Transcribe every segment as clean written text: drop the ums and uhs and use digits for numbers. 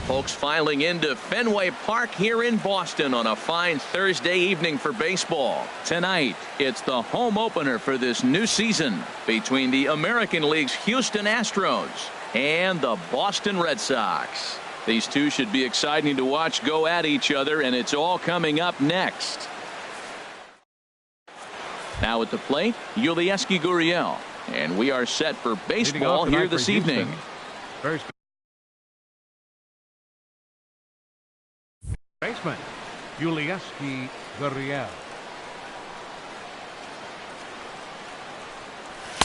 Folks filing into Fenway Park here in Boston on a fine Thursday evening for baseball. Tonight, it's the home opener for this new season between the American League's Houston Astros and the Boston Red Sox. These two should be exciting to watch go at each other, and it's all coming up next. Now at the plate, Yulieski Gurriel, and we are set for baseball here this evening. First baseman, Yulieski Gurriel.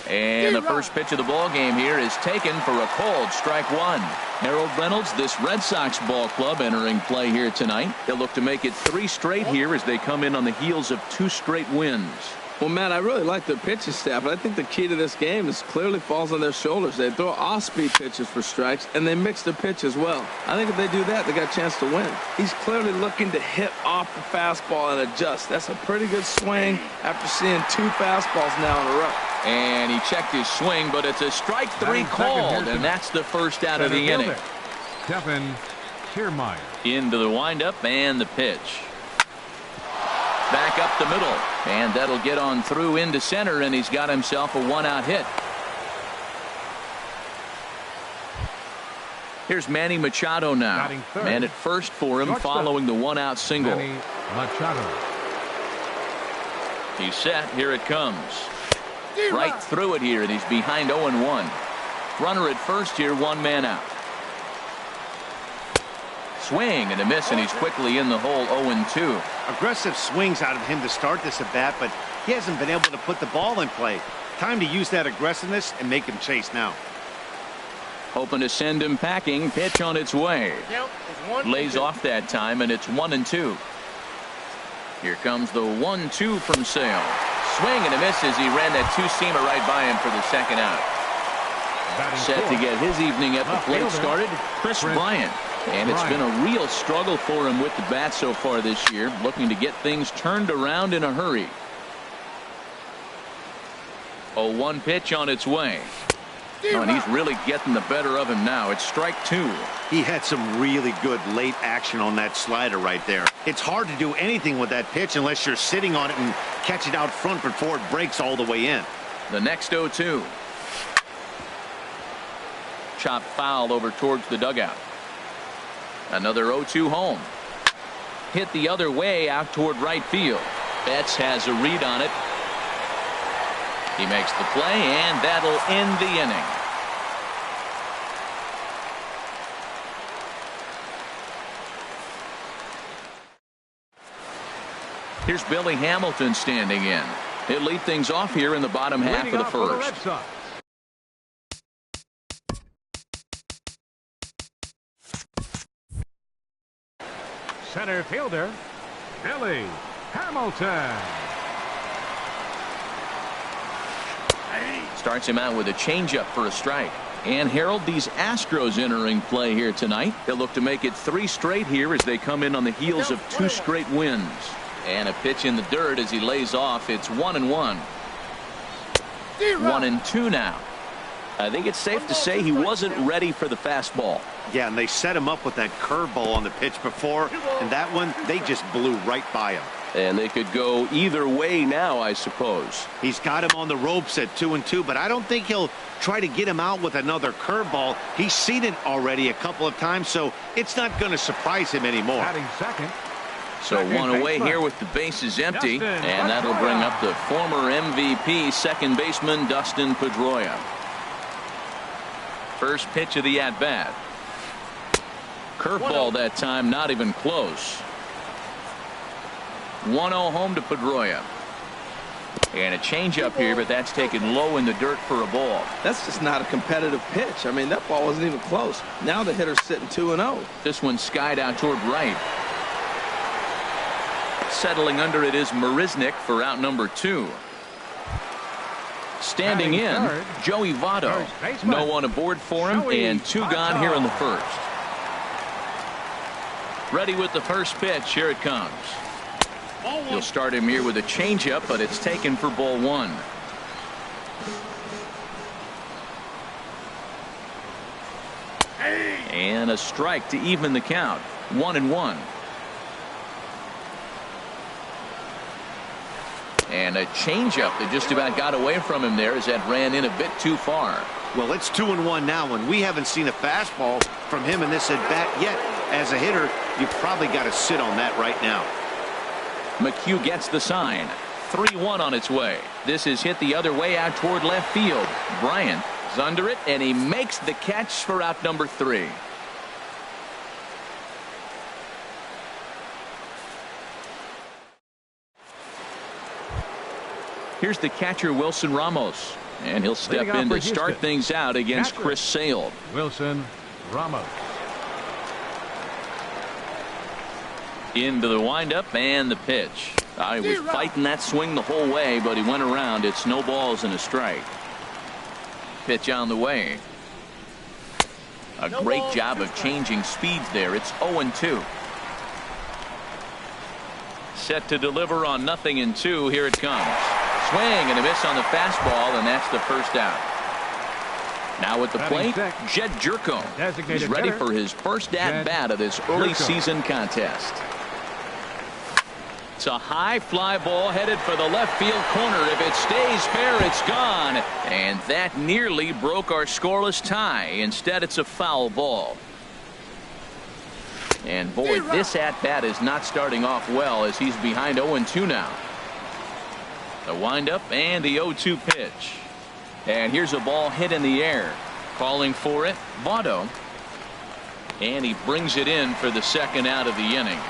And the first pitch of the ball game here is taken for a cold strike one. Harold Reynolds, this Red Sox ball club entering play here tonight. They'll look to make it 3 straight here as they come in on the heels of 2 straight wins. Well, Matt, I really like their pitching staff, but I think the key to this game is clearly falls on their shoulders. They throw off-speed pitches for strikes, and they mix the pitch as well. I think if they do that, they got a chance to win. He's clearly looking to hit off the fastball and adjust. That's a pretty good swing after seeing 2 fastballs now in a row. And he checked his swing, but it's a strike 3 called, and that's the first out of the inning. Kevin Kiermaier. Into the windup and the pitch. Back up the middle, and that'll get on through into center, and he's got himself a 1-out hit. Here's Manny Machado now. Man at first for him following the 1-out single. Manny Machado. He's set. Here it comes. Right through it here, and he's behind 0-1. Runner at first here, 1 man out. Swing and a miss, and he's quickly in the hole. 0-2. Aggressive swings out of him to start this at bat, but he hasn't been able to put the ball in play. Time to use that aggressiveness and make him chase now. Hoping to send him packing. Pitch on its way. Lays off that time, and it's 1-2. Here comes the 1-2 from Sale. Swing and a miss as he ran that 2-seamer right by him for the 2nd out. Set to get his evening at the plate started, Chris Bryant. And it's been a real struggle for him with the bat so far this year, looking to get things turned around in a hurry. 0-1 pitch on its way. Oh, and he's really getting the better of him now. It's strike 2. He had some really good late action on that slider right there. It's hard to do anything with that pitch unless you're sitting on it and catch it out front before it breaks all the way in. The next 0-2. Chop foul over towards the dugout. Another 0-2 home. Hit the other way out toward right field. Betts has a read on it. He makes the play, and that'll end the inning. Here's Billy Hamilton standing in. He'll lead things off here in the bottom half of the first. Center fielder, Billy Hamilton. Starts him out with a changeup for a strike. And Harold, these Astros entering play here tonight. They'll look to make it 3 straight here as they come in on the heels of 2 straight wins. And a pitch in the dirt as he lays off. It's 1-1. 1-2 now. I think it's safe to say he wasn't ready for the fastball. Yeah, and they set him up with that curveball on the pitch before, and that one, they just blew right by him. And they could go either way now, I suppose. He's got him on the ropes at 2-2, but I don't think he'll try to get him out with another curveball. He's seen it already a couple of times, so it's not going to surprise him anymore. Batting second. So 1 away here with the bases empty, and that'll bring up the former MVP second baseman Dustin Pedroia. First pitch of the at-bat. Curveball that time, not even close. 1-0 home to Pedroia. And a changeup here, but that's taken low in the dirt for a ball. That's just not a competitive pitch. I mean, that ball wasn't even close. Now the hitter's sitting 2-0. This one skied out toward right. Settling under it is Marisnick for out number 2. Standing in, Joey Votto. No one aboard for him, and 2 gone here in the first. Ready with the first pitch. Here it comes. You'll start him here with a changeup, but it's taken for ball 1. And a strike to even the count. 1-1. And a changeup that just about got away from him there as that ran in a bit too far. Well, it's 2-1 now, and we haven't seen a fastball from him in this at bat yet. As a hitter, you probably got to sit on that right now. McHugh gets the sign. 3-1 on its way. This is hit the other way out toward left field. Bryant is under it, and he makes the catch for out number 3. Here's the catcher, Wilson Ramos, and he'll step in to start things out against Chris Sale. Wilson Ramos. Into the windup and the pitch. He was fighting that swing the whole way, but he went around. It's no balls and a strike. Pitch on the way. A great job of changing speeds there. It's 0-2. Set to deliver on 0-2. Here it comes. Swing and a miss on the fastball, and that's the first out. Now at the plate, Jed Jerko. He's ready for his first at-bat of this early season contest. It's a high fly ball headed for the left field corner. If it stays fair, it's gone. And that nearly broke our scoreless tie. Instead, it's a foul ball. And boy, this at-bat is not starting off well as he's behind 0-2 now. The windup and the 0-2 pitch. And here's a ball hit in the air. Calling for it, Votto. And he brings it in for the second out of the inning.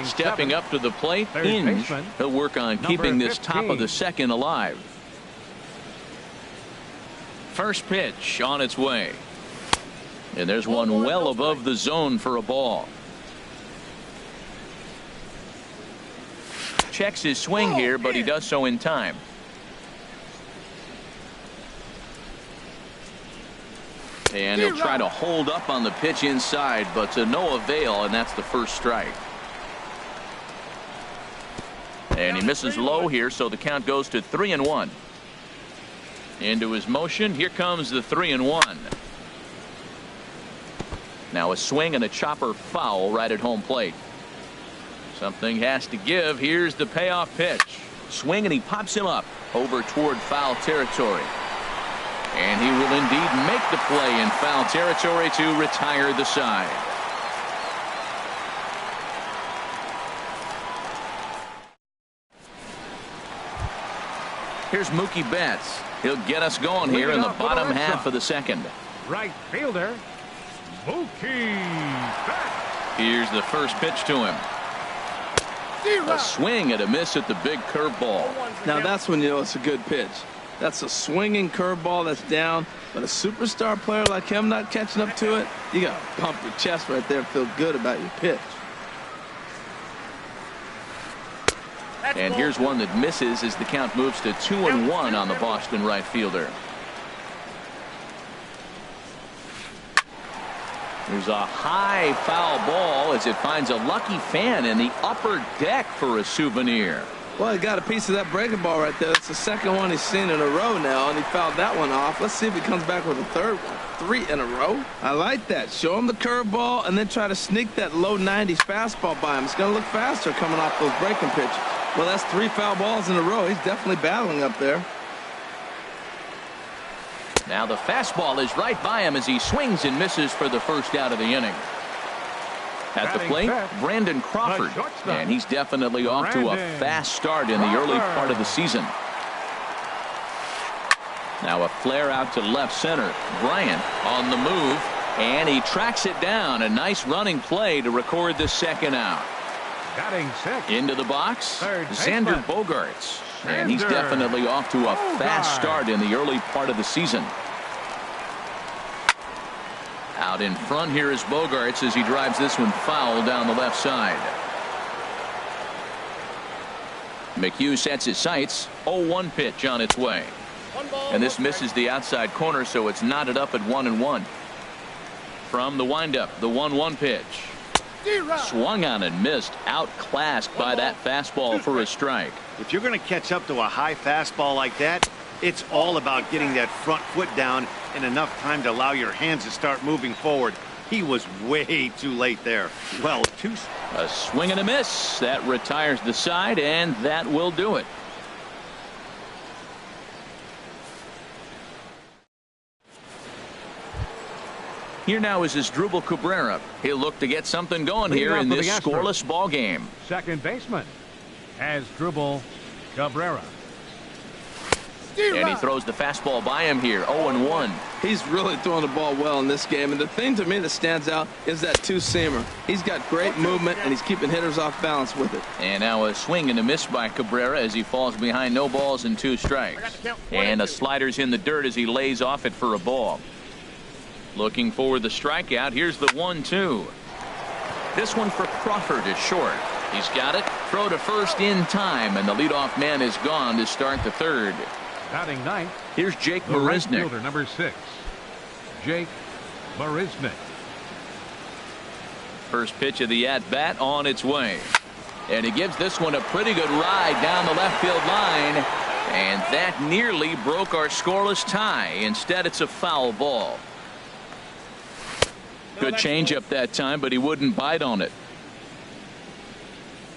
Stepping up to the plate, Inge. He'll work on keeping this top of the second alive. First pitch on its way. And there's one well above the zone for a ball. Checks his swing here, but he does so in time. And he'll try to hold up on the pitch inside, but to no avail, and that's the first strike. And he misses low here, so the count goes to 3-1. Into his motion, here comes the 3-1. Now a swing and a chopper foul right at home plate. Something has to give. Here's the payoff pitch. Swing and he pops him up over toward foul territory. And he will indeed make the play in foul territory to retire the side. Here's Mookie Betts. He'll get us going here in the bottom half of the second. Right fielder, Mookie Betts. Here's the first pitch to him. A swing and a miss at the big curveball. Now that's when you know it's a good pitch. That's a swinging curveball that's down, but a superstar player like him not catching up to it, you got to pump your chest right there and feel good about your pitch. And here's one that misses as the count moves to 2-1 on the Boston right fielder. There's a high foul ball as it finds a lucky fan in the upper deck for a souvenir. Well, he got a piece of that breaking ball right there. It's the second one he's seen in a row now, and he fouled that one off. Let's see if he comes back with a third one. 3 in a row. I like that. Show him the curveball and then try to sneak that low 90s fastball by him. It's going to look faster coming off those breaking pitches. Well, that's 3 foul balls in a row. He's definitely battling up there. Now the fastball is right by him as he swings and misses for the first out of the inning. At the plate, Brandon Crawford, and he's definitely off to a fast start in the early part of the season. Now a flare out to left center. Bryant on the move, and he tracks it down. A nice running play to record the second out. Into the box, Xander Bogaerts, and he's definitely off to a fast start in the early part of the season. Out in front here is Bogaerts as he drives this one foul down the left side. McHugh sets his sights. 0-1 pitch on its way. And this misses the outside corner, so it's knotted up at 1-1. From the windup, the 1-1 pitch. Swung on and missed. Outclassed by that fastball for a strike. If you're going to catch up to a high fastball like that, It's all about getting that front foot down in enough time to allow your hands to start moving forward. He was way too late there. Well, a swing and a miss. That retires the side, and that will do it. Here now is Asdrubal Cabrera. He'll look to get something going here in this scoreless ball game. Second baseman, Asdrubal Cabrera. And he throws the fastball by him here, 0-1. He's really throwing the ball well in this game. And the thing to me that stands out is that two-seamer. He's got great movement, and he's keeping hitters off balance with it. And now a swing and a miss by Cabrera as he falls behind, no balls and 2 strikes. And a slider's in the dirt as he lays off it for a ball. Looking for the strikeout. Here's the 1-2. This one for Crawford is short. He's got it. Throw to first in time, and the leadoff man is gone to start the third. Batting ninth. Here's Jake the right Marisnick. Fielder, number 6, Jake Marisnick. First pitch of the at-bat on its way. And he gives this one a pretty good ride down the left field line. And that nearly broke our scoreless tie. Instead, it's a foul ball. Good changeup that time, but he wouldn't bite on it.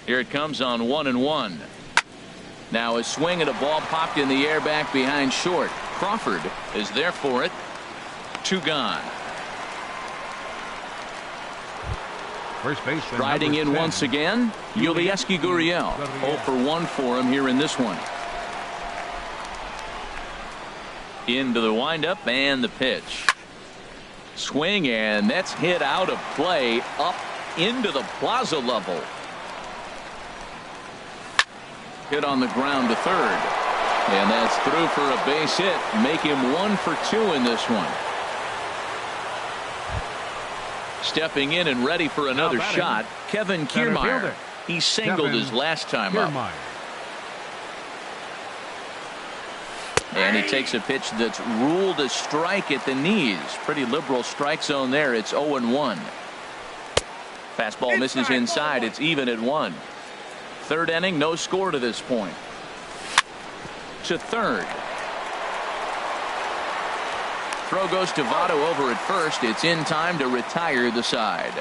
Here it comes on 1-1. Now a swing and a ball popped in the air back behind short. Crawford is there for it. 2 gone. First baseman riding in 10, once again, Yulieski Gurriel. 0 for 1 for him here in this one. Into the windup and the pitch. Swing, and that's hit out of play up into the plaza level. Hit on the ground to third. And that's through for a base hit. Make him 1 for 2 in this one. Stepping in and ready for another shot, Kevin Kiermaier. He singled his last time up. And he takes a pitch that's ruled a strike at the knees. Pretty liberal strike zone there. It's 0-1. Fastball misses inside. It's even at 1. Third inning, no score to this point. To third. Throw goes to Votto over at first. It's in time to retire the side.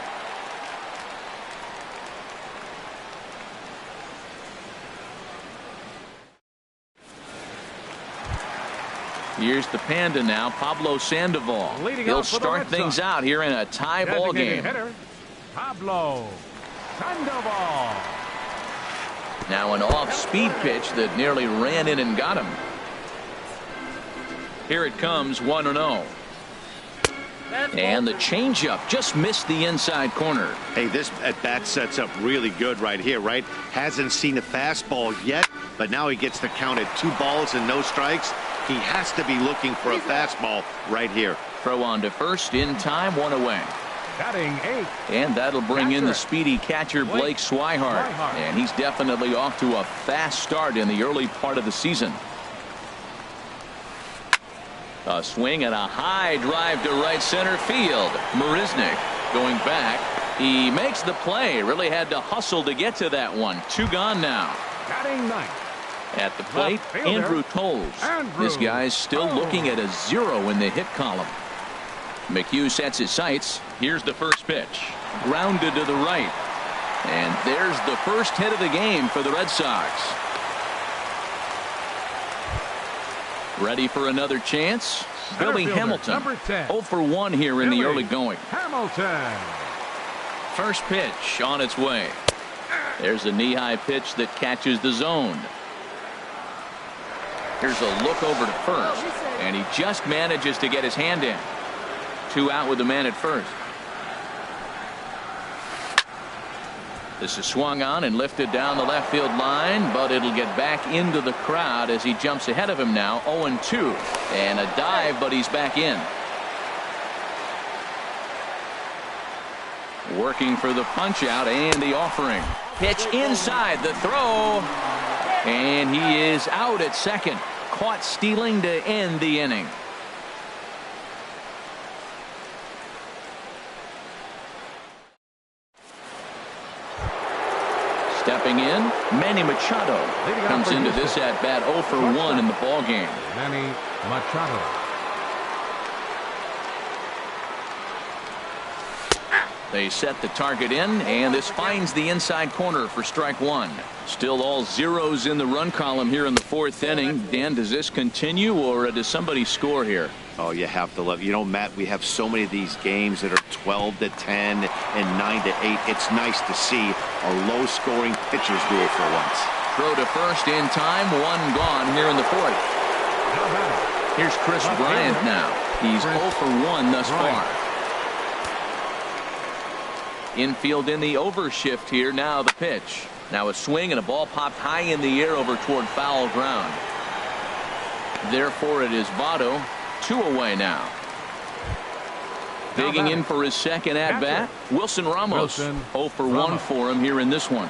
Here's the Panda now, Pablo Sandoval. He'll start things out here in a tie ball game. Hitter, Pablo Sandoval. Now an off-speed pitch that nearly ran in and got him. Here it comes, 1-0. And the changeup just missed the inside corner. Hey, this at-bat sets up really good right here, right? Hasn't seen a fastball yet, but now he gets the count at 2 balls and no strikes. He has to be looking for a fastball right here. Throw on to first in time, 1 away. Batting 8. And that'll bring in the speedy catcher Blake Swihart. And he's definitely off to a fast start in the early part of the season. A swing and a high drive to right center field. Marisnick going back. He makes the play. Really had to hustle to get to that one. 2 gone now. Batting 9. At the plate, Andrew Toles. This guy's still looking at a 0 in the hit column. McHugh sets his sights. Here's the first pitch. Grounded to the right. And there's the first hit of the game for the Red Sox. Ready for another chance? Billy Hamilton. 0 for 1 here in the early going. Hamilton. First pitch on its way. There's a knee-high pitch that catches the zone. Here's a look over to first. And he just manages to get his hand in. 2 out with the man at first. This is swung on and lifted down the left field line, but it'll get back into the crowd as he jumps ahead of him now. 0-2. And a dive, but he's back in. Working for the punch out and the offering. Pitch inside the throw. And he is out at second. Caught stealing to end the inning. Stepping in, Manny Machado comes into this at-bat 0 for 1 in the ball game. Manny Machado. They set the target in, and this finds the inside corner for strike one. Still all zeros in the run column here in the fourth inning. Dan, does this continue, or does somebody score here? Oh, you have to love. You know, Matt, we have so many of these games that are 12 to 10 and 9 to 8. It's nice to see a low-scoring pitcher's duel for once. Throw to first in time. One gone here in the fourth. Here's Chris Bryant now. He's 0 for 1 thus far. Infield in the overshift here. Now the pitch. Now a swing and a ball popped high in the air over toward foul ground. Therefore it is Votto. 2 away now. Digging in for his second at bat, Wilson Ramos. 0 for 1 for him here in this one.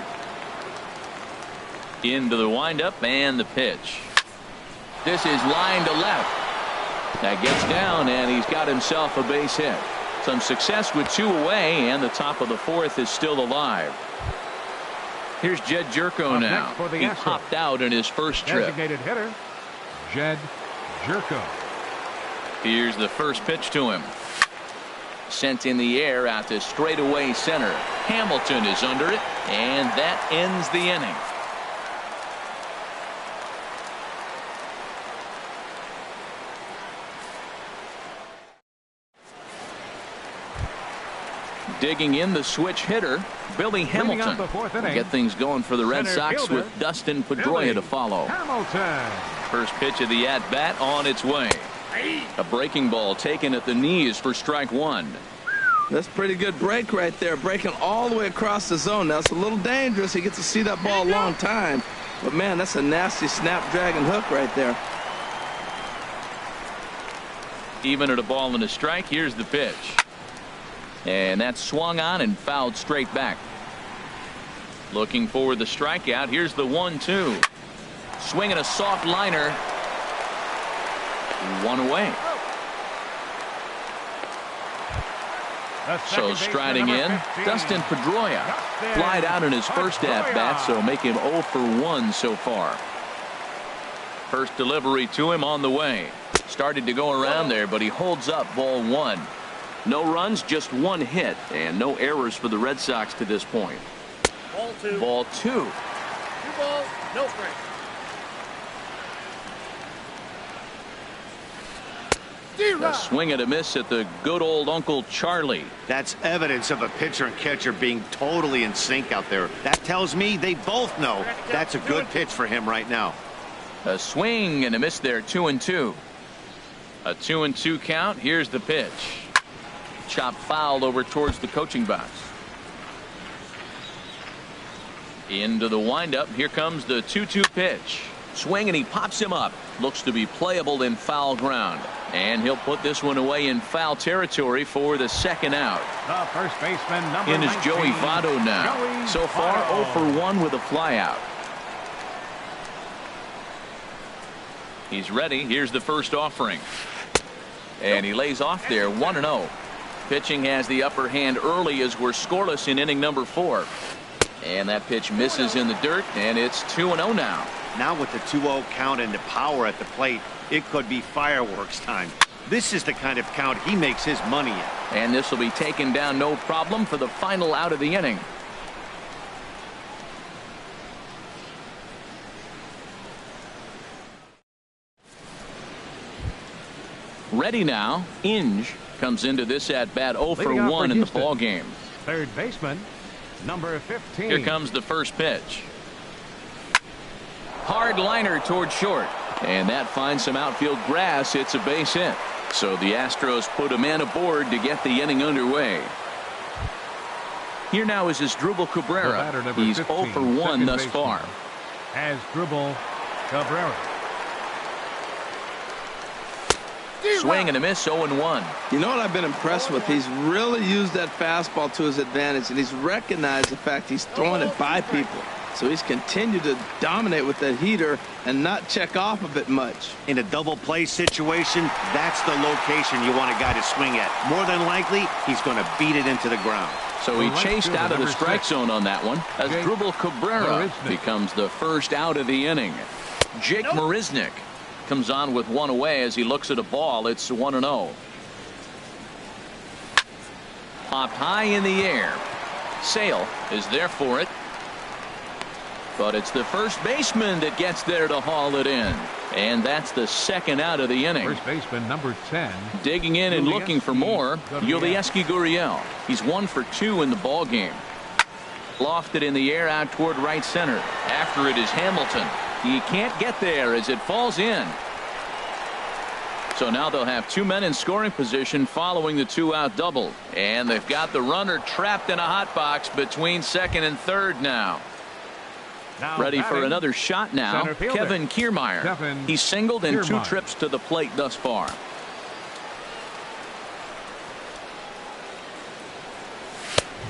Into the windup and the pitch. This is line to left. That gets down, and he's got himself a base hit. Some success with 2 away, and the top of the fourth is still alive. Here's Jed Jerko now. He popped out in his first trip. Designated hitter, Jed Jerko. Here's the first pitch to him. Sent in the air out to straightaway center. Hamilton is under it, and that ends the inning. Digging in the switch hitter, Billy Hamilton. Get things going for the Red Sox with Dustin Pedroia to follow. Hamilton. First pitch of the at-bat on its way. A breaking ball taken at the knees for strike one. That's a pretty good break right there. Breaking all the way across the zone. Now it's a little dangerous. He gets to see that ball a long time. But, man, that's a nasty snapdragon hook right there. Even at a ball and a strike, here's the pitch. And that's swung on and fouled straight back. Looking for the strikeout. Here's the 1-2. Swinging a soft liner. 1 away. So striding in, Dustin Pedroia. Flied out in his first at-bat, so make him 0 for 1 so far. First delivery to him on the way. Started to go around there, but he holds up ball 1. No runs, just 1 hit, and no errors for the Red Sox to this point. Ball 2. Ball 2. 2 balls, no strikes. A swing and a miss at the good old Uncle Charlie. That's evidence of a pitcher and catcher being totally in sync out there. That tells me they both know that's a good pitch for him right now. A swing and a miss there, 2-2. A 2-2 count. Here's the pitch. Chop fouled over towards the coaching box. Into the windup. Here comes the 2-2 pitch. Swing and he pops him up. Looks to be playable in foul ground. And he'll put this one away in foul territory for the second out. The first baseman, number In is 19, Joey Votto now. So far 0 for 1 with a flyout. He's ready. Here's the first offering. And he lays off there 1-0. Pitching has the upper hand early as we're scoreless in inning number 4. And that pitch misses in the dirt, and it's 2-0 now. Now with the 2-0 count and the power at the plate, it could be fireworks time. This is the kind of count he makes his money in. And this will be taken down no problem for the final out of the inning. Ready now. Inge comes into this at bat 0 for 1 in the ball game. Third baseman, number 15. Here comes the first pitch. Hard liner toward short, and that finds some outfield grass. It's a base hit. So the Astros put a man aboard to get the inning underway. Here now is Asdrubal Cabrera. He's 0 for 1 thus far. Asdrubal Cabrera. Swing and a miss, 0-1. You know what I've been impressed with? He's really used that fastball to his advantage, and he's recognized the fact he's throwing it by people. So he's continued to dominate with that heater and not check off of it much. In a double play situation, that's the location you want a guy to swing at. More than likely, he's going to beat it into the ground. So he chased out of the strike zone on that one as Drupal Cabrera becomes the first out of the inning. Jake Marisnick comes on with one away as he looks at a ball. It's 1-0. Popped high in the air. Sale is there for it. But it's the first baseman that gets there to haul it in. And that's the second out of the inning. First baseman number 10. Digging in and looking for more, Yulieski Gurriel. He's 1 for 2 in the ball game. Lofted in the air out toward right center. After it is Hamilton. He can't get there as it falls in. So now they'll have 2 men in scoring position following the 2-out double. And they've got the runner trapped in a hot box between second and third now. Ready for another shot now. Kevin Kiermaier. He's singled in 2 trips to the plate thus far.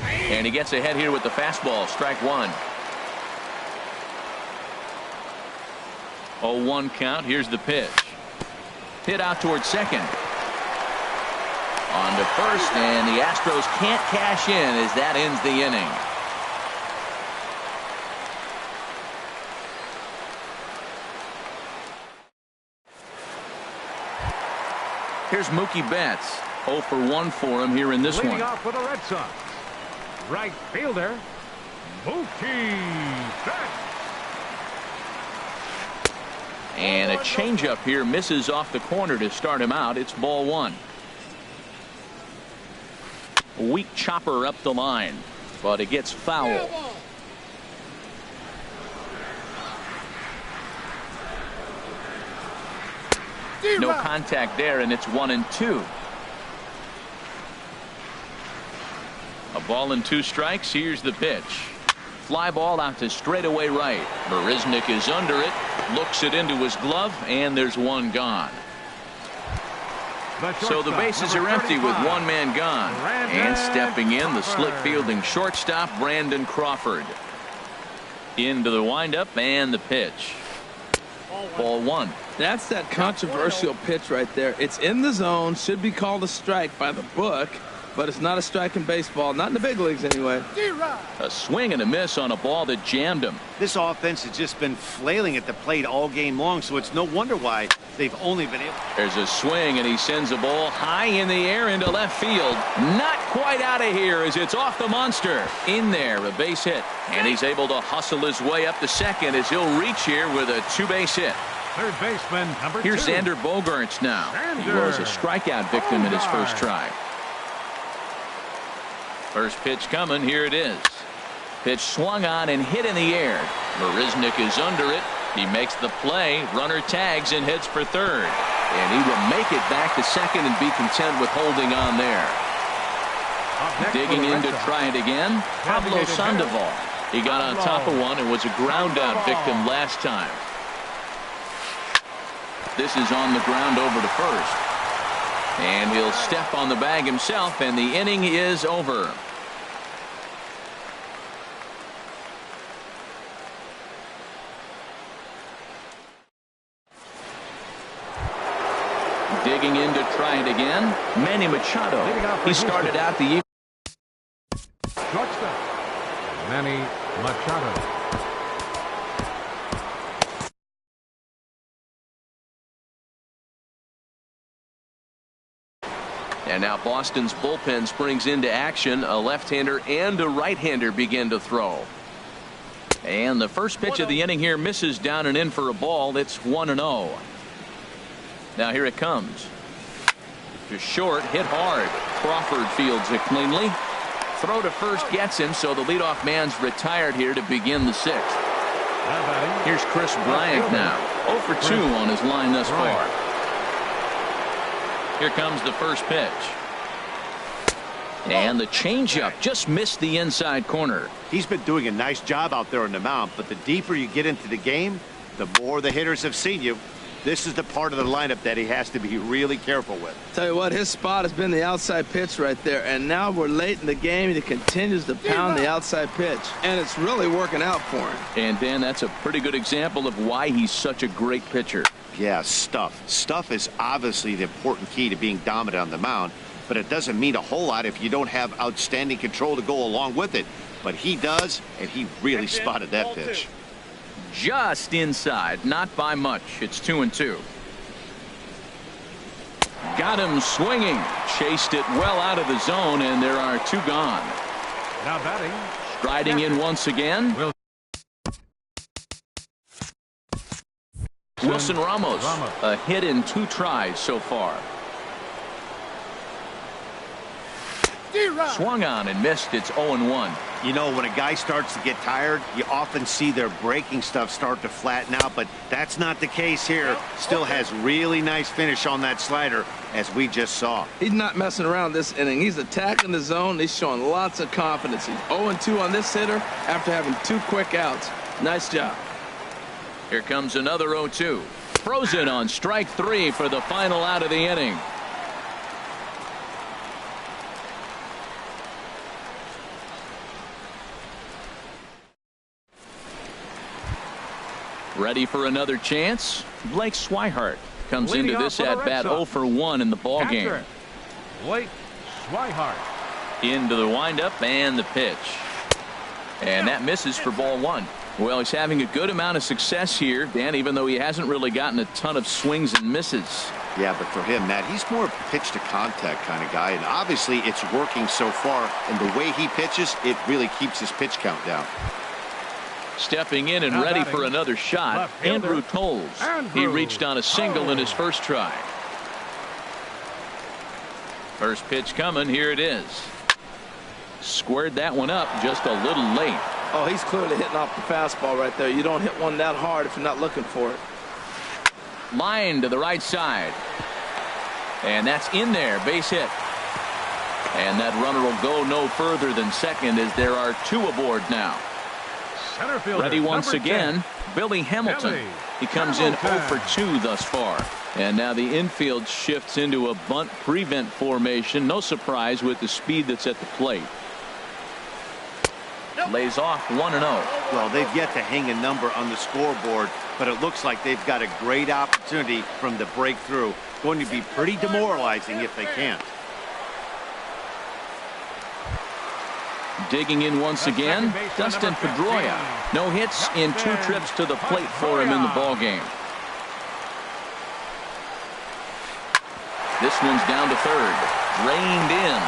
And he gets ahead here with the fastball. Strike 1. 0-1 count. Here's the pitch. Hit out towards second. On to first, and the Astros can't cash in as that ends the inning. Here's Mookie Betts. 0 for 1 for him here in this one. Leading off for the Red Sox, right fielder, Mookie Betts. And a changeup here misses off the corner to start him out. It's ball 1. A weak chopper up the line, but it gets foul. No contact there, and it's 1-2. A ball and 2 strikes. Here's the pitch. Fly ball out to straightaway right. Marisnick is under it, looks it into his glove, and there's 1 gone. So the bases are empty with 1 man gone. And stepping in, the slick fielding shortstop, Brandon Crawford. Into the windup and the pitch. Ball 1. That's that controversial pitch right there. It's in the zone, should be called a strike by the book, but it's not a strike in baseball, not in the big leagues anyway. A swing and a miss on a ball that jammed him. This offense has just been flailing at the plate all game long, so it's no wonder why they've only been able. There's a swing, and he sends a ball high in the air into left field. Not quite out of here as it's off the monster. In there, a base hit. And he's able to hustle his way up to second as he'll reach here with a 2-base hit. Third baseman number 2. Here's Xander Bogaerts now. He was a strikeout victim in his first try. First pitch coming. Here it is. Pitch swung on and hit in the air. Marisnick is under it. He makes the play. Runner tags and hits for third. And he will make it back to second and be content with holding on there. Digging in to try it again, Pablo Sandoval. He got on top of one and was a ground out victim last time. This is on the ground over to first. And he'll step on the bag himself, and the inning is over. Digging in to try it again, Manny Machado. He started out the year. Shortstop, Manny Machado. And now Boston's bullpen springs into action. A left-hander and a right-hander begin to throw. And the first pitch of the inning here misses down and in for a ball. It's 1-0. Now here it comes. Just short, hit hard. Crawford fields it cleanly. Throw to first gets him, so the leadoff man's retired here to begin the 6th. Here's Chris Bryant now. 0 for 2 on his line thus far. Here comes the first pitch. And the changeup just missed the inside corner. He's been doing a nice job out there on the mound, but the deeper you get into the game, the more the hitters have seen you. This is the part of the lineup that he has to be really careful with. Tell you what, his spot has been the outside pitch right there, and now we're late in the game, and he continues to pound the outside pitch, and it's really working out for him. And, Dan, that's a pretty good example of why he's such a great pitcher. Yeah, stuff. Stuff is obviously the important key to being dominant on the mound, but it doesn't mean a whole lot if you don't have outstanding control to go along with it. But he does, and he really spotted that pitch. Just inside, not by much. It's 2-2. Got him swinging. Chased it well out of the zone, and there are 2 gone. Now batting. Striding in once again. Wilson Ramos. A hit in 2 tries so far. Swung on and missed. It's 0-1. You know, when a guy starts to get tired, you often see their breaking stuff start to flatten out, but that's not the case here. Still has really nice finish on that slider, as we just saw. He's not messing around this inning. He's attacking the zone. He's showing lots of confidence. He's 0-2 on this hitter after having 2 quick outs. Nice job. Here comes another 0-2. Frozen on strike 3 for the final out of the inning. Ready for another chance? Blake Swihart comes into this at bat 0 for 1 in the ball game. Blake Swihart. Into the windup and the pitch. And that misses for ball 1. Well, he's having a good amount of success here, Dan, even though he hasn't really gotten a ton of swings and misses. Yeah, but for him, Matt, he's more pitch to contact kind of guy, and obviously it's working so far, and the way he pitches, it really keeps his pitch count down. Stepping in and now ready batting, for another shot, Andrew Tolles. He reached on a single in his first try. First pitch coming. Here it is. Squared that one up just a little late. Oh, he's clearly hitting off the fastball right there. You don't hit one that hard if you're not looking for it. Line to the right side. And that's in there. Base hit. And that runner will go no further than second as there are 2 aboard now. Center fielder, ready once number again. 10. Billy Hamilton. Billy He comes in Hamilton. 0 for 2 thus far. And now the infield shifts into a bunt prevent formation. No surprise with the speed that's at the plate. Lays off 1-0. Well, they've yet to hang a number on the scoreboard, but it looks like they've got a great opportunity from the breakthrough. Going to be pretty demoralizing if they can't. Digging in once again, Dustin Pedroia. No hits in 2 trips to the plate for him in the ball game. This one's down to third. Reined in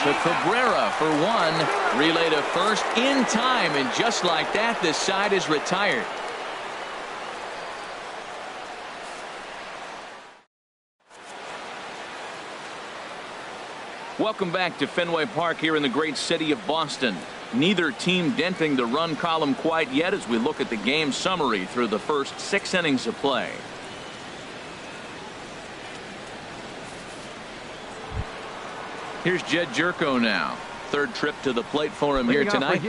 to Cabrera for 1. Relay to first in time, and just like that, this side is retired. Welcome back to Fenway Park here in the great city of Boston. Neither team denting the run column quite yet as we look at the game summary through the first 6 innings of play. Here's Jed Jerko now. 3rd trip to the plate for him here tonight.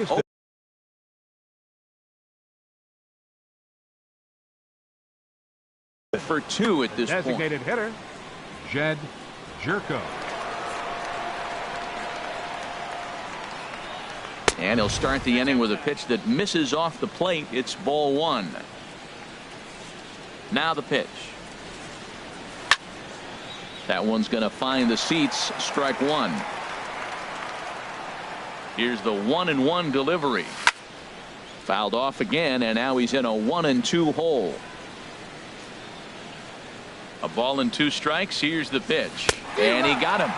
For 2 at this Designated point. hitter, Jed Jerko. And he'll start the inning with a pitch that misses off the plate. It's ball 1. Now the pitch. That one's going to find the seats. Strike 1. Here's the 1-1 delivery. Fouled off again, and now he's in a 1-2 hole. A ball and 2 strikes. Here's the pitch, and he got him.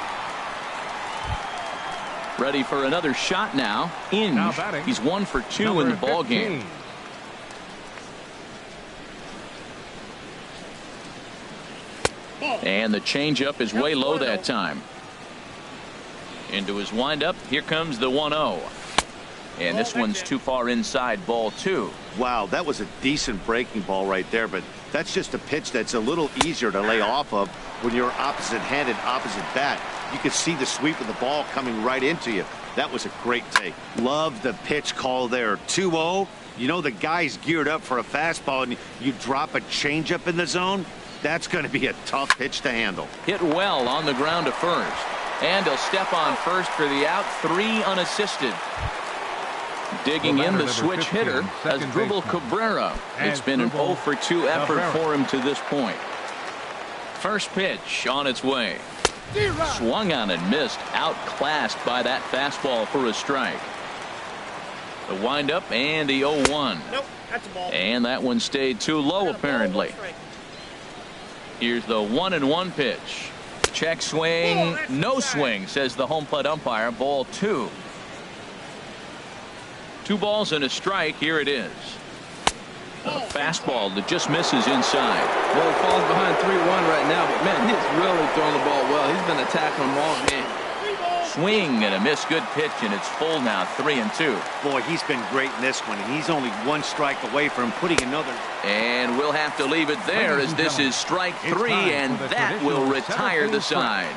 Ready for another shot now. Inge. Now batting, he's 1 for 2 in the ball game. And the changeup is way low that time. Into his windup. Here comes the 1-0. And this one's too far inside, ball 2. Wow, that was a decent breaking ball right there, but that's just a pitch that's a little easier to lay off of when you're opposite-handed, opposite bat. You can see the sweep of the ball coming right into you. That was a great take. Love the pitch call there. 2-0. You know the guy's geared up for a fastball, and you drop a changeup in the zone. That's going to be a tough pitch to handle. Hit well on the ground to first. And he'll step on first for the out, 3 unassisted. Digging in the switch hitter as Dribble Cabrera. It's been an 0 for 2 effort for him to this point. First pitch on its way. Swung on and missed. Outclassed by that fastball for a strike. The windup and the 0-1. Nope, that's a ball. And that one stayed too low apparently. Here's the 1-1 pitch. Check swing. No swing, says the home plate umpire. Ball 2. 2 balls and a strike. Here it is. A fastball that just misses inside. Well, he falls behind 3-1 right now, but man, he's really throwing the ball well. He's been attacking them all game. Swing and a miss. Good pitch, and it's full now. 3-2. Boy, he's been great in this one, and he's only 1 strike away from putting another. And we'll have to leave it there as this is strike 3, and that will retire the side.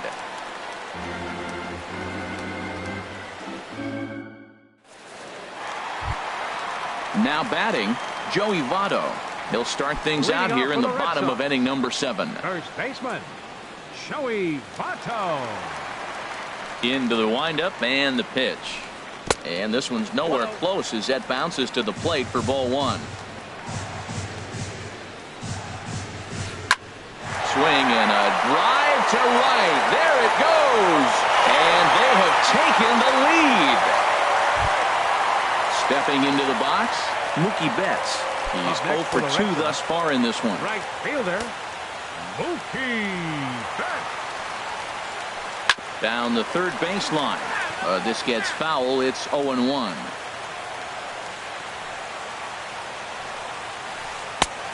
Now batting, Joey Votto. He'll start things out here in the bottom of inning number 7. First baseman, Joey Votto. Into the windup and the pitch. And this one's nowhere close as that bounces to the plate for ball 1. Swing and a drive to right. There it goes. And they have taken the lead. Stepping into the box, Mookie Betts. He's 0 for 2 thus far in this one. Right fielder, Mookie Betts. Down the third baseline. This gets foul. It's 0-1.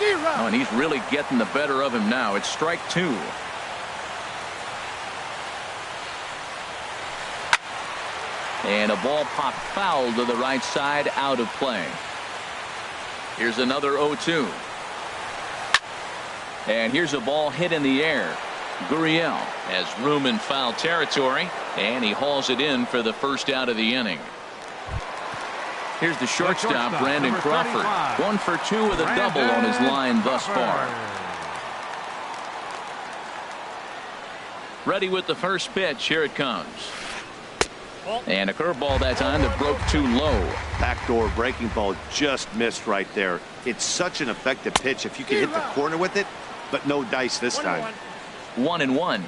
Oh, and he's really getting the better of him now. It's strike 2. And a ball popped foul to the right side, out of play. Here's another 0-2. And here's a ball hit in the air. Gurriel has room in foul territory, and he hauls it in for the first out of the inning. Here's the shortstop, Brandon Crawford. 1 for 2 with a double on his line thus far. Ready with the first pitch. Here it comes. And a curveball that time that broke too low. Backdoor breaking ball just missed right there. It's such an effective pitch if you can hit the corner with it, but no dice this time. 1-1.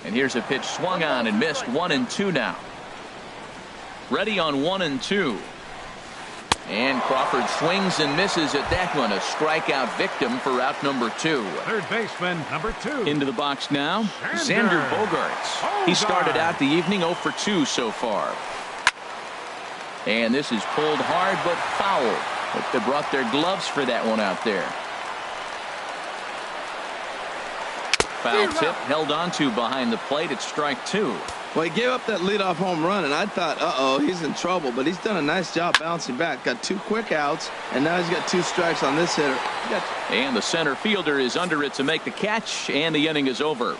And here's a pitch swung on and missed. 1-2 now. Ready on 1-2. And Crawford swings and misses at that one. A strikeout victim for out number 2. Third baseman, number 2. Into the box now, Xander Bogaerts. He started out the evening 0 for 2 so far. And this is pulled hard but foul. But they brought their gloves for that one out there. Foul tip held onto behind the plate. It's strike 2. Well, he gave up that leadoff home run, and I thought, uh-oh, he's in trouble. But he's done a nice job bouncing back. Got 2 quick outs, and now he's got 2 strikes on this hitter. And the center fielder is under it to make the catch, and the inning is over.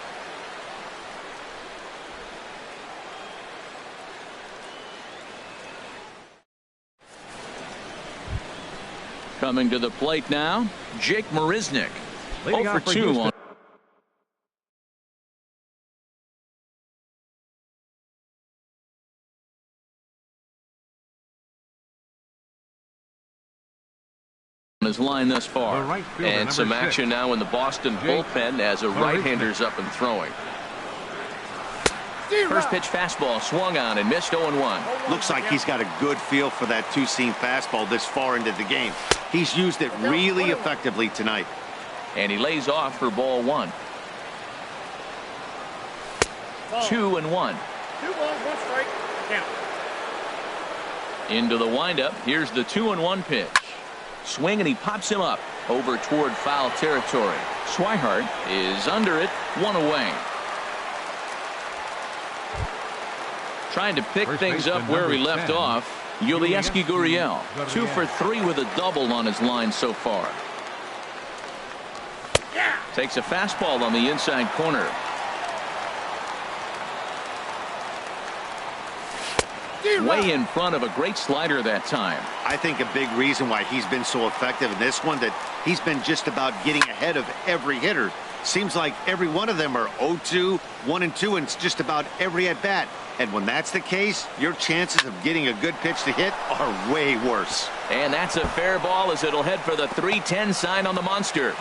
Coming to the plate now, Jake Marisnick. 0 for 2 on his line thus far. And some action now in the Boston bullpen as a right-hander's up and throwing. First pitch fastball swung on and missed. 0-1. Looks like he's got a good feel for that 2-seam fastball this far into the game. He's used it really effectively tonight. And he lays off for ball 1. 2-1. 2 balls, 1 strike. Count. Into the windup. Here's the 2-1 pitch. Swing, and he pops him up over toward foul territory. Swihart is under it. 1 away. Trying to pick things up where he left off. Yulieski Gurriel. 2 for 3 with a double on his line so far. Takes a fastball on the inside corner. way in front of a great slider that time. I think a big reason why he's been so effective in this one, that he's been just about getting ahead of every hitter. Seems like every one of them are 0-2, 1-2, and it's just about every at-bat. And when that's the case, your chances of getting a good pitch to hit are way worse. And that's a fair ball as it'll head for the 3-10 sign on the monster.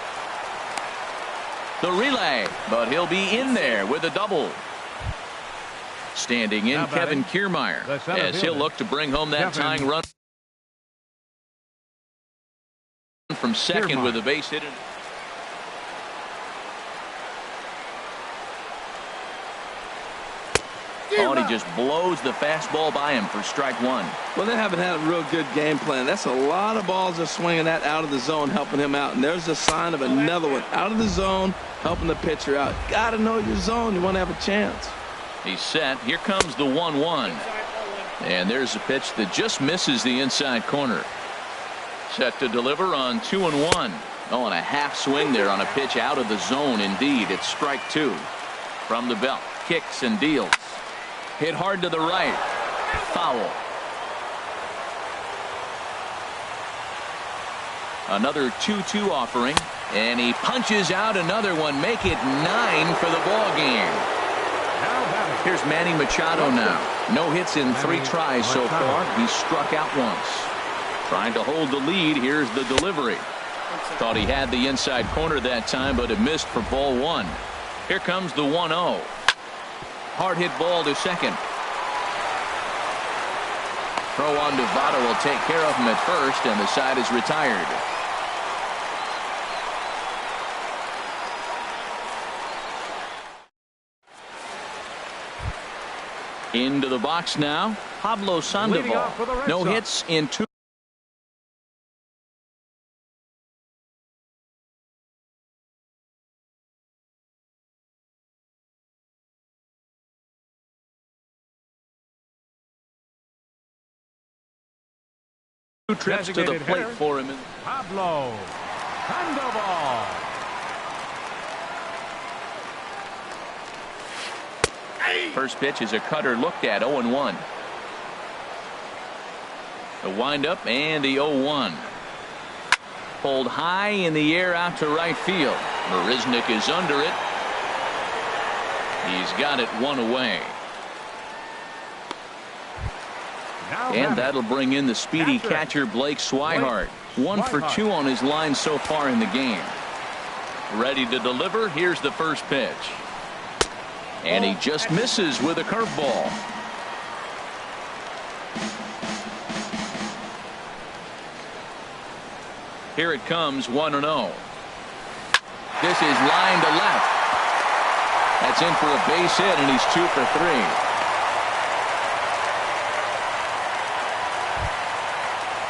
The relay, but he'll be in there with a double. Standing in, Kevin Kiermaier, as he'll look to bring home that tying run from second with a base hit. Oh, and he just blows the fastball by him for strike one. Well, they haven't had a real good game plan. That's a lot of balls they're swinging at out of the zone, helping him out. And there's a sign of another one out of the zone, helping the pitcher out. Got to know your zone. You want to have a chance. He's set. Here comes the 1-1. And there's a pitch that just misses the inside corner. Set to deliver on 2-1. Oh, and a half swing there on a pitch out of the zone. Indeed, it's strike two. From the belt, kicks and deals. Hit hard to the right. Foul. Another 2-2 offering. And he punches out another one. Make it 9 for the ball game. Here's Manny Machado now. No hits in 3 tries so far. He's struck out once. Trying to hold the lead. Here's the delivery. Thought he had the inside corner that time, but it missed for ball one. Here comes the 1-0. Hard hit ball to second. Throw on to Votto will take care of him at first, and the side is retired. Into the box now, Pablo Sandoval. No hits in 2. Trips to the plate for him. Pablo Sandoval. First pitch is a cutter looked at. 0-1. The windup and the 0-1. Pulled high in the air out to right field. Marisnick is under it. He's got it one away. And that'll bring in the speedy catcher Blake Swihart. 1 for 2 on his line so far in the game. Ready to deliver. Here's the first pitch. And he just misses with a curveball. Here it comes, 1-0. This is line to left. That's in for a base hit, and he's 2 for 3.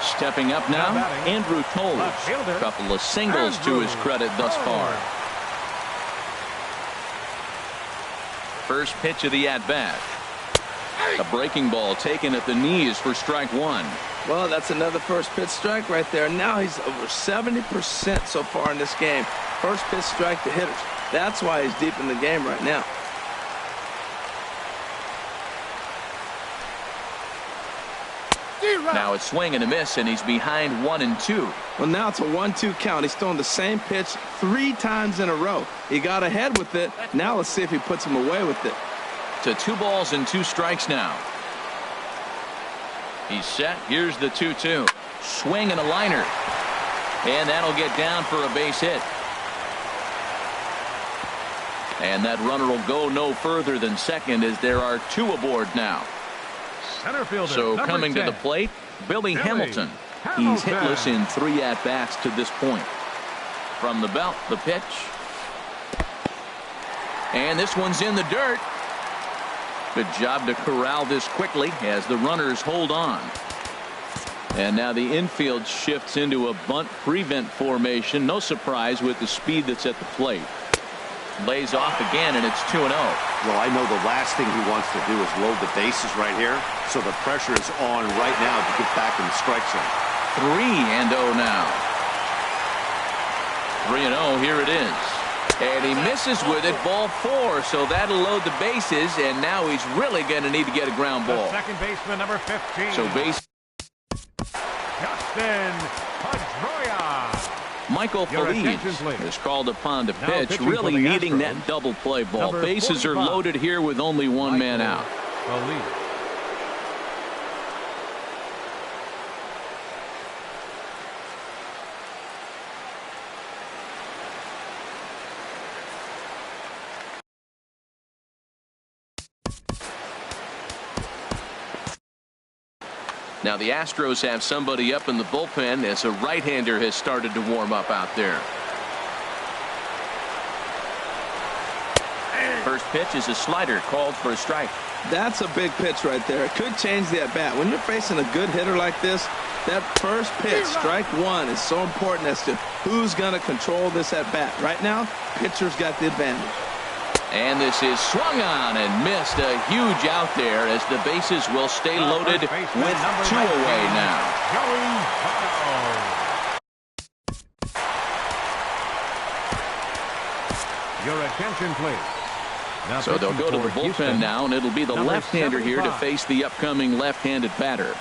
Stepping up now, Andrew Toles. A couple of singles to his credit thus far. First pitch of the at-bat. A breaking ball taken at the knees for strike one. Well, that's another first pitch strike right there. Now he's over 70% so far in this game. First pitch strike to hitters. That's why he's deep in the game right now. Now it's swing and a miss, and he's behind 1-2. Well, now it's a 1-2 count. He's throwing the same pitch 3 times in a row. He got ahead with it. Now let's see if he puts him away with it. To 2 balls and 2 strikes now. He's set. Here's the 2-2. Swing and a liner. And that'll get down for a base hit. And that runner will go no further than second as there are 2 aboard now. So coming to the plate, Billy Hamilton. He's hitless in 3 at-bats to this point. From the belt, the pitch. And this one's in the dirt. Good job to corral this quickly as the runners hold on. And now the infield shifts into a bunt prevent formation. No surprise with the speed that's at the plate. Lays off again, and it's 2-0. Well, I know the last thing he wants to do is load the bases right here, so the pressure is on right now to get back in the strike zone. 3-0 now. 3-0, here it is. And he misses with it, ball 4, so that'll load the bases, and now he's really going to need to get a ground ball. The second baseman, number 15. So base. Justin Pedroia. Michael Feliz is called upon to pitch, really needing that double play ball. Bases are loaded here with only one man out. Feliz. Now the Astros have somebody up in the bullpen as a right-hander has started to warm up out there. First pitch is a slider called for a strike. That's a big pitch right there. It could change the at-bat. When you're facing a good hitter like this, that first pitch, strike 1, is so important as to who's going to control this at-bat. Right now, pitcher's got the advantage. And this is swung on and missed. A huge out there as the bases will stay loaded with 2 away now. Your attention, please. Now so they'll go to the bullpen Houston, now, and it'll be the left-hander here to face the upcoming left-handed batter.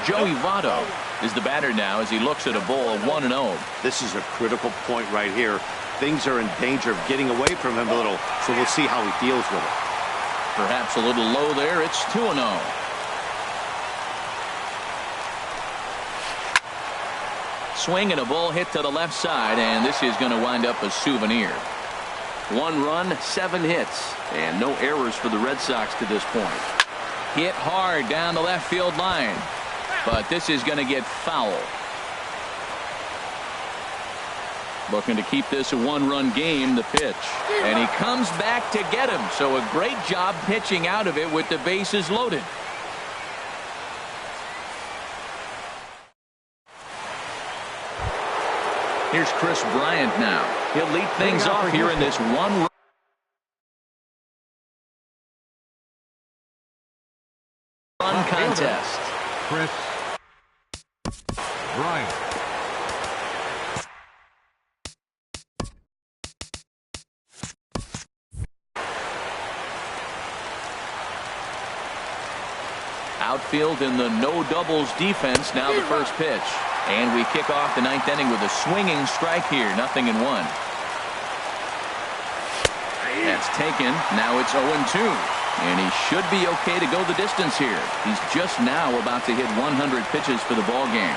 Joey Votto is the batter now as he looks at a ball of 1-0. This is a critical point right here. Things are in danger of getting away from him a little, so we'll see how he deals with it. Perhaps a little low there. It's 2-0. Swing and a ball hit to the left side, and this is going to wind up a souvenir. 1 run, 7 hits, and no errors for the Red Sox to this point. Hit hard down the left field line. But this is going to get foul. Looking to keep this a 1-run game, the pitch. And he comes back to get him. So a great job pitching out of it with the bases loaded. Here's Chris Bryant now. He'll lead things off here in this 1-run contest. Chris Bryant. Outfield in the no doubles defense. Now the first pitch. And we kick off the 9th inning with a swinging strike here. 0-1. That's taken. Now it's 0-2. And he should be okay to go the distance here. He's just now about to hit 100 pitches for the ball game.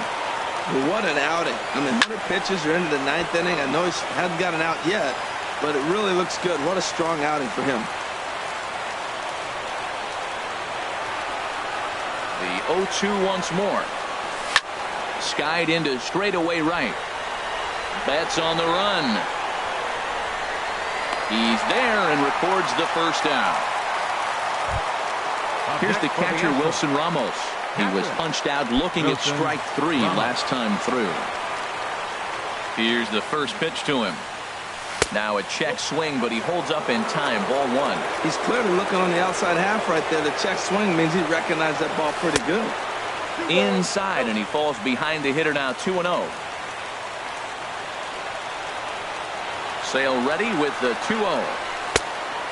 Well, what an outing. I mean, 100 pitches, you're into the 9th inning. I know he hasn't got an out yet, but it really looks good. What a strong outing for him. The 0-2 once more. Skied into straightaway right. Bats on the run. He's there and records the first out. Here's the catcher, Wilson Ramos. He was punched out looking at strike 3 last time through. Here's the first pitch to him. Now a check swing, but he holds up in time. Ball 1. He's clearly looking on the outside half right there. The check swing means he recognized that ball pretty good. Inside, and he falls behind the hitter now. 2-0. Sale ready with the 2-0.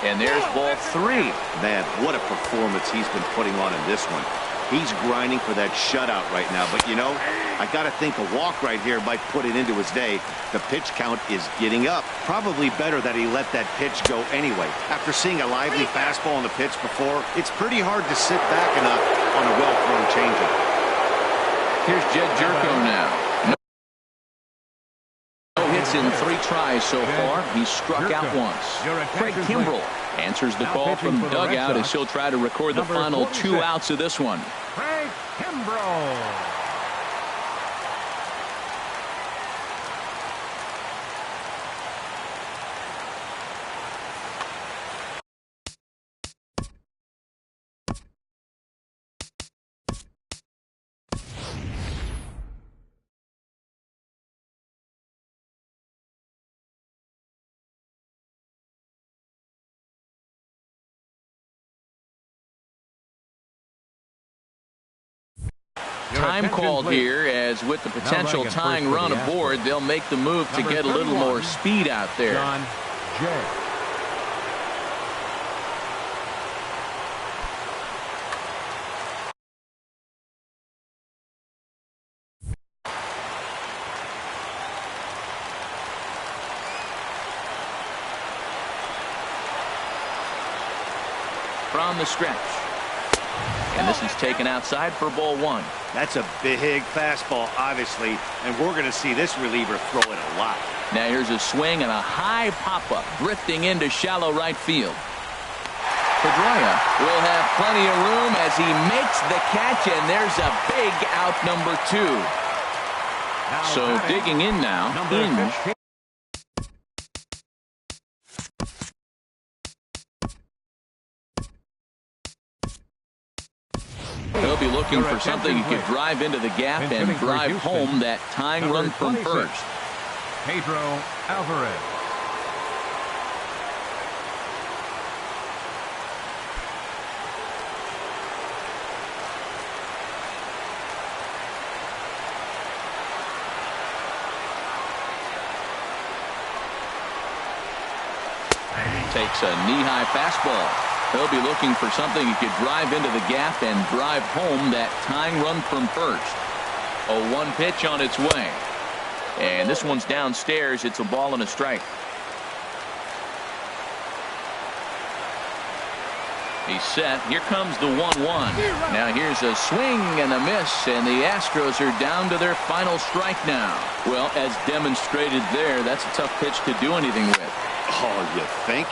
And there's ball 3. Man, what a performance he's been putting on in this one. He's grinding for that shutout right now. But, you know, I got to think a walk right here might put it into his day. The pitch count is getting up. Probably better that he let that pitch go anyway. After seeing a lively fastball on the pitch before, it's pretty hard to sit back enough on a well-thrown changeup. Here's Jed Jerko now. Hits in 3 tries so far. He's struck out once. Craig Kimbrell answers the call from dugout as he'll try to record the final 2 outs of this one. Craig Kimbrell. Time called here, as with the potential tying run aboard, they'll make the move to get a little more speed out there. John Jay. From the stretch. And this is taken outside for ball one. That's a big fastball, obviously, and we're going to see this reliever throw it a lot. Now here's a swing and a high pop-up, drifting into shallow right field. Pedroia will have plenty of room as he makes the catch, and there's a big out, number 2. So digging in now, Inge. He'll be looking for something he could drive into the gap and drive home that tying run from first. Pedro Alvarez. Takes a knee-high fastball. He'll be looking for something he could drive into the gap and drive home that tying run from first. A 1 pitch on its way. And this one's downstairs. It's a ball and a strike. He's set. Here comes the 1-1. Now here's a swing and a miss, and the Astros are down to their final strike now. Well, as demonstrated there, that's a tough pitch to do anything with. Oh, you think?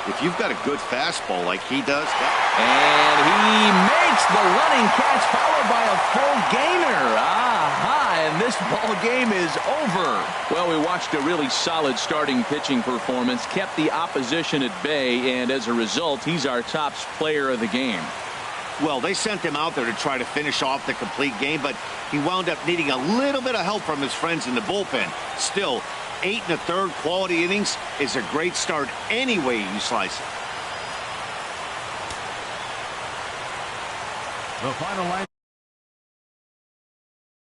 If you've got a good fastball like he does. And he makes the running catch, followed by a full gainer. And this ball game is over. Well, we watched a really solid starting pitching performance, kept the opposition at bay, and as a result, he's our top player of the game. Well, they sent him out there to try to finish off the complete game, but he wound up needing a little bit of help from his friends in the bullpen. Still, 8 1/3 quality innings is a great start any way you slice it. The final line.